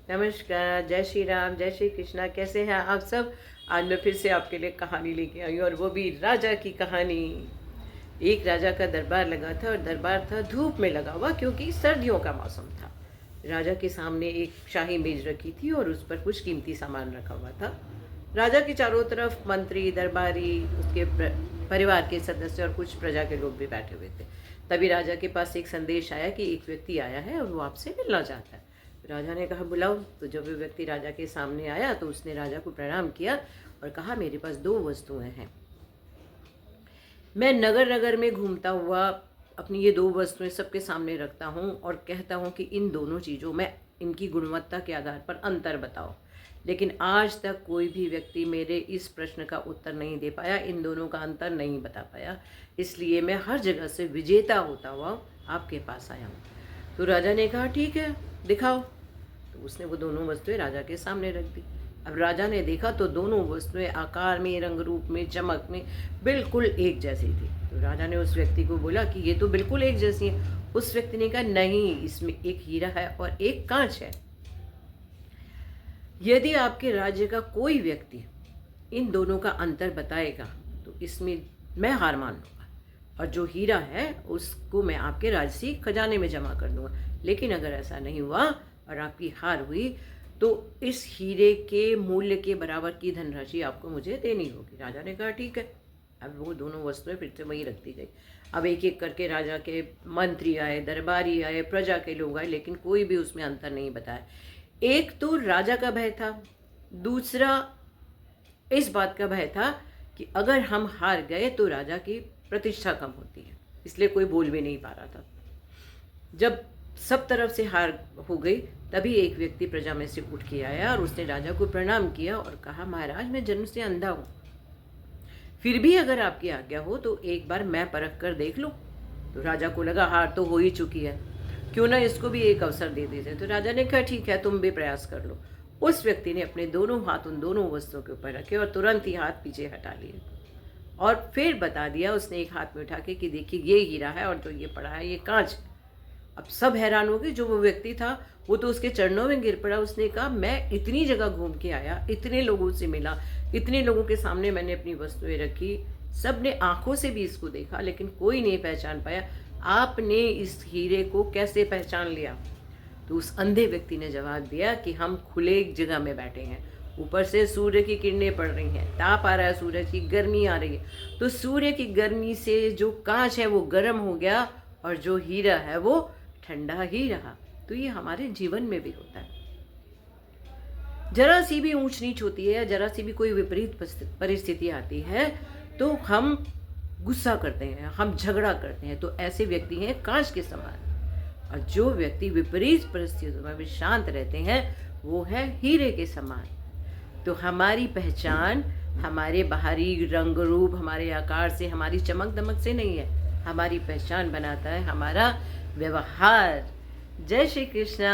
नमस्कार, जय श्री राम, जय श्री कृष्णा। कैसे हैं आप सब? आज मैं फिर से आपके लिए कहानी लेके आई हूँ और वो भी राजा की कहानी। एक राजा का दरबार लगा था और दरबार था धूप में लगा हुआ क्योंकि सर्दियों का मौसम था। राजा के सामने एक शाही मेज रखी थी और उस पर कुछ कीमती सामान रखा हुआ था। राजा के चारों तरफ मंत्री, दरबारी, उसके परिवार के सदस्य और कुछ प्रजा के लोग भी बैठे हुए थे। तभी राजा के पास एक संदेश आया कि एक व्यक्ति आया है और वो आपसे मिलना चाहता है। राजा ने कहा बुलाओ। तो जब वो व्यक्ति राजा के सामने आया तो उसने राजा को प्रणाम किया और कहा मेरे पास दो वस्तुएं हैं। मैं नगर नगर में घूमता हुआ अपनी ये दो वस्तुएं सबके सामने रखता हूँ और कहता हूँ कि इन दोनों चीज़ों में इनकी गुणवत्ता के आधार पर अंतर बताओ, लेकिन आज तक कोई भी व्यक्ति मेरे इस प्रश्न का उत्तर नहीं दे पाया, इन दोनों का अंतर नहीं बता पाया। इसलिए मैं हर जगह से विजेता होता हुआ आपके पास आया हूँ। तो राजा ने कहा ठीक है, दिखाओ। तो उसने वो दोनों वस्तुएं राजा के सामने रख दी। अब राजा ने देखा तो दोनों वस्तुएं आकार में, रंग रूप में, चमक में बिल्कुल एक जैसी थी। तो राजा ने उस व्यक्ति को बोला कि ये तो बिल्कुल एक जैसी है। उस व्यक्ति ने कहा नहीं, इसमें एक हीरा है और एक कांच है। यदि आपके राज्य का कोई व्यक्ति इन दोनों का अंतर बताएगा तो इसमें मैं हार मान लूँगा और जो हीरा है उसको मैं आपके राजसी खजाने में जमा कर दूंगा। लेकिन अगर ऐसा नहीं हुआ और आपकी हार हुई तो इस हीरे के मूल्य के बराबर की धनराशि आपको मुझे देनी होगी। राजा ने कहा ठीक है। अब वो दोनों वस्तुएं फिर से वहीं रख दी गई। अब एक एक करके राजा के मंत्री आए, दरबारी आए, प्रजा के लोग आए, लेकिन कोई भी उसमें अंतर नहीं बताया। एक तो राजा का भय था, दूसरा इस बात का भय था कि अगर हम हार गए तो राजा की प्रतिष्ठा कम होती है, इसलिए कोई बोल भी नहीं पा रहा था। जब सब तरफ से हार हो गई तभी एक व्यक्ति प्रजा में से उठ के आया और उसने राजा को प्रणाम किया और कहा महाराज मैं जन्म से अंधा हूँ, फिर भी अगर आपकी आज्ञा हो तो एक बार मैं परख कर देख लूँ। तो राजा को लगा हार तो हो ही चुकी है, क्यों ना इसको भी एक अवसर दे देते। तो राजा ने कहा ठीक है, तुम भी प्रयास कर लो। उस व्यक्ति ने अपने दोनों हाथ उन दोनों वस्तुओं के ऊपर रखे और तुरंत ही हाथ पीछे हटा लिए और फिर बता दिया उसने एक हाथ में उठा के कि देखिए ये हीरा है और जो ये पड़ा है ये कांच है। अब सब हैरान हो गए। जो वो व्यक्ति था वो तो उसके चरणों में गिर पड़ा। उसने कहा मैं इतनी जगह घूम के आया, इतने लोगों से मिला, इतने लोगों के सामने मैंने अपनी वस्तुएं रखी, सब ने आंखों से भी इसको देखा लेकिन कोई नहीं पहचान पाया। आपने इस हीरे को कैसे पहचान लिया? तो उस अंधे व्यक्ति ने जवाब दिया कि हम खुले एक जगह में बैठे हैं, ऊपर से सूर्य की किरणें पड़ रही हैं, ताप आ रहा है, सूरज की गर्मी आ रही है, तो सूर्य की गर्मी से जो कांच है वो गर्म हो गया और जो हीरा है वो ठंडा ही रहा। तो ये हमारे जीवन में भी होता है। जरा सी भी ऊंच नीच होती है या जरा सी भी कोई विपरीत परिस्थिति आती है तो हम गुस्सा करते हैं, हम झगड़ा करते हैं। तो ऐसे व्यक्ति हैं कांच के समान, और जो व्यक्ति विपरीत परिस्थितियों में भी शांत रहते हैं वो है हीरे के समान। तो हमारी पहचान हमारे बाहरी रंग रूप, हमारे आकार से, हमारी चमक दमक से नहीं है। हमारी पहचान बनाता है हमारा व्यवहार। जय श्री कृष्णा।